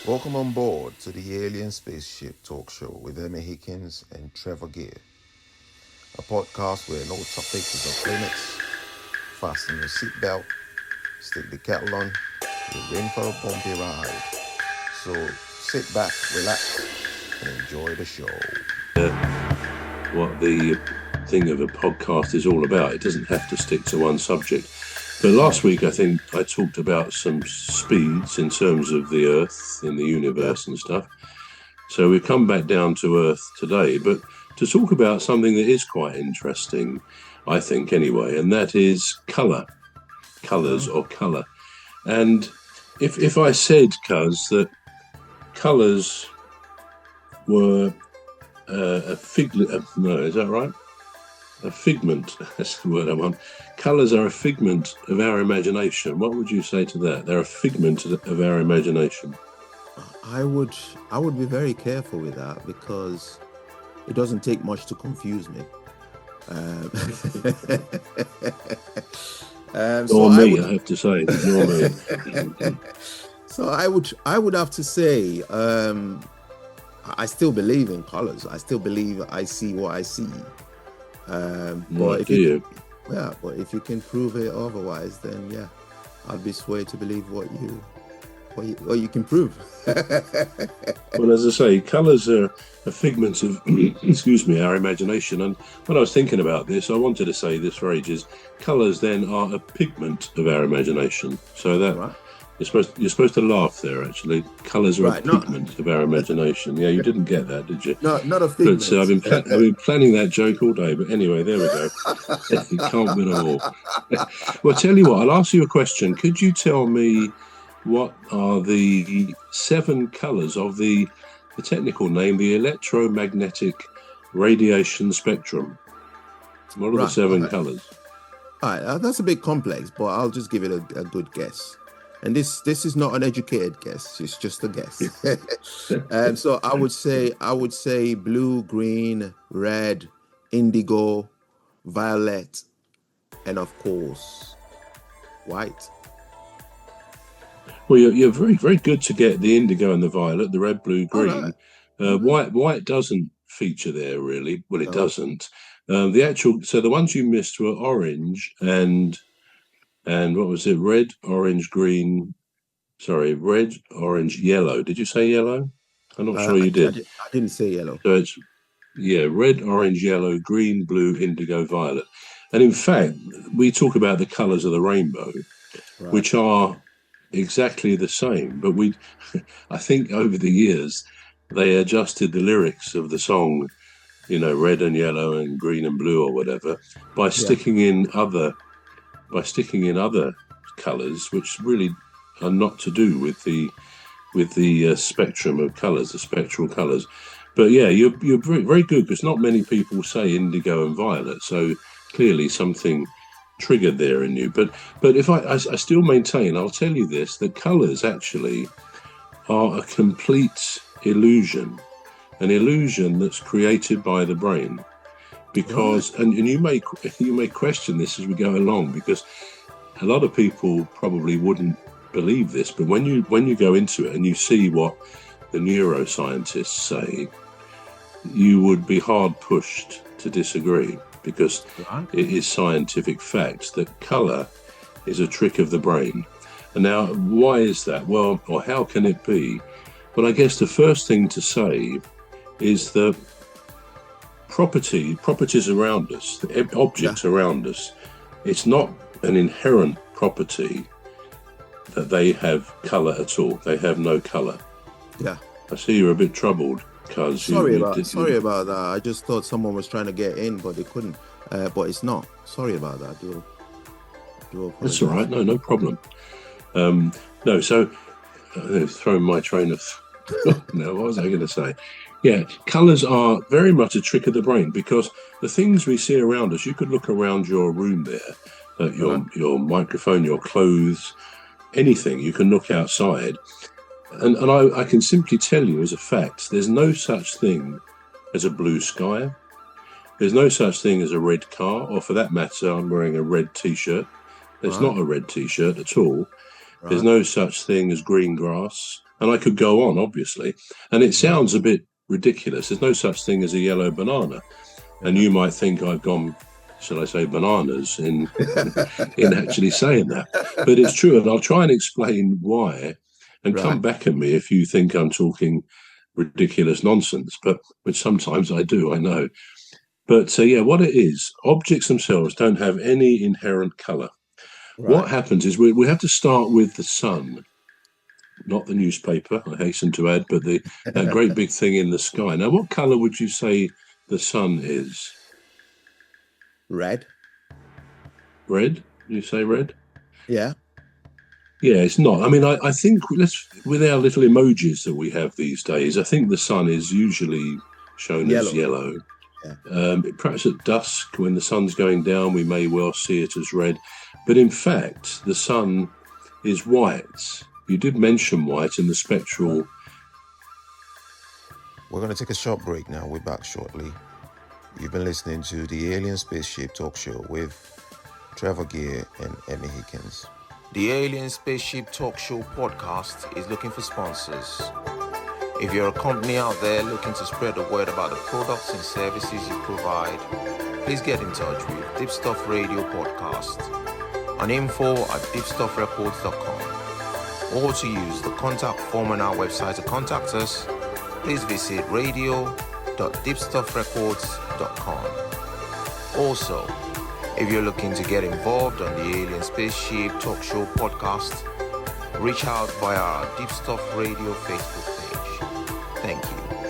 Welcome on board to the Alien Spaceship talk show with Emmy Hikins and Trevor, a podcast where no topic is off limits. Fasten your seatbelt, stick the kettle on, you're in for a bumpy ride. So sit back, relax, and enjoy the show. What the thing of a podcast is all about. It doesn't have to stick to one subject. But last week, I think I talked about some speeds in terms of the Earth in the universe and stuff. So we've come back down to Earth today, but to talk about something that is quite interesting, I think anyway, and that is colours or colour. And if I said, Cuz, that colours were a figment, no, is that right? A figment, that's the word I want. Colours are a figment of our imagination. What would you say to that? They're a figment of our imagination. I would be very careful with that because it doesn't take much to confuse me. I have to say, ignore me. So I would have to say, I still believe in colours. I still believe I see what I see. But if you can prove it otherwise, then yeah, I'd be swayed to believe what you can prove. Well, as I say, colours are a figment of, our imagination. And when I was thinking about this, I wanted to say this for ages. Colours then are a pigment of our imagination. So that right. You're supposed to laugh there. Actually, colours are a pigment of our imagination. Yeah, you didn't get that, did you? No, not a figment. But I've been planning that joke all day. But anyway, there we go. You can't win them all. Well, tell you what, I'll ask you a question. Could you tell me what are the 7 colours of the technical name, the electromagnetic radiation spectrum? What are the 7 colours? All right, that's a bit complex, but I'll just give it a good guess. And this is not an educated guess; it's just a guess. So I would say blue, green, red, indigo, violet, and of course, white. Well, you're very, very good to get the indigo and the violet, the red, blue, green. Right. White doesn't feature there really. Well, it doesn't. So the ones you missed were orange and what was it? Red, orange, yellow. Did you say yellow? I'm not sure you did. I didn't say yellow. So it's red, orange, yellow, green, blue, indigo, violet. And in fact, we talk about the colours of the rainbow, right, which are exactly the same. But I think over the years, they adjusted the lyrics of the song, red and yellow and green and blue or whatever, by sticking in other colours, which really are not to do with the spectrum of colours, the spectral colours. But yeah, you're very, very good because not many people say indigo and violet, so clearly something triggered there in you. But if I still maintain, I'll tell you this: that colours actually are a complete illusion, an illusion that's created by the brain. Because and you may question this as we go along, because a lot of people probably wouldn't believe this, but when you go into it and you see what the neuroscientists say, you would be hard pushed to disagree, because it is scientific fact that colour is a trick of the brain. And now, why is that? Well, or how can it be? Well, I guess the first thing to say is that properties around us, the objects around us, it's not an inherent property that they have colour at all. They have no colour. Yeah. I see you're a bit troubled, Cuz. Sorry about that. I just thought someone was trying to get in, but they couldn't. But it's not. Sorry about that. Do That's all right. No problem. So throwing my train of no, what was I going to say? Yeah, colours are very much a trick of the brain, because the things we see around us, you could look around your room there, your microphone, your clothes, anything. You can look outside. And I can simply tell you as a fact, there's no such thing as a blue sky. There's no such thing as a red car, or for that matter, I'm wearing a red T-shirt. There's not a red T-shirt at all. Right. There's no such thing as green grass And I could go on, obviously. And it sounds a bit ridiculous. There's no such thing as a yellow banana. And you might think I've gone, shall I say, bananas in actually saying that. But it's true. And I'll try and explain why, and come back at me if you think I'm talking ridiculous nonsense, which sometimes I do, I know. But what it is, objects themselves don't have any inherent color. What happens is we have to start with the sun, not the newspaper, I hasten to add, but that great big thing in the sky. Now, what color would you say the sun is? Red. Red? You say red? Yeah. Yeah, it's not. I mean, I think with our little emojis that we have these days, I think the sun is usually shown as yellow. Yeah. Perhaps at dusk, when the sun's going down, we may well see it as red. But in fact, the sun is white. You did mention white in the spectral. We're going to take a short break now. We're back shortly. You've been listening to the Alien Spaceship Talk Show with Trevor Gear and Emmy Hikins. The Alien Spaceship Talk Show podcast is looking for sponsors. If you're a company out there looking to spread the word about the products and services you provide, please get in touch with Deepstuff Radio Podcast on info@deepstuffrecords.com, or to use the contact form on our website to contact us, please visit radio.deepstuffrecords.com. Also, if you're looking to get involved on the Alien Spaceship Talk Show podcast, reach out via our Deepstuff Radio Facebook page. Thank you.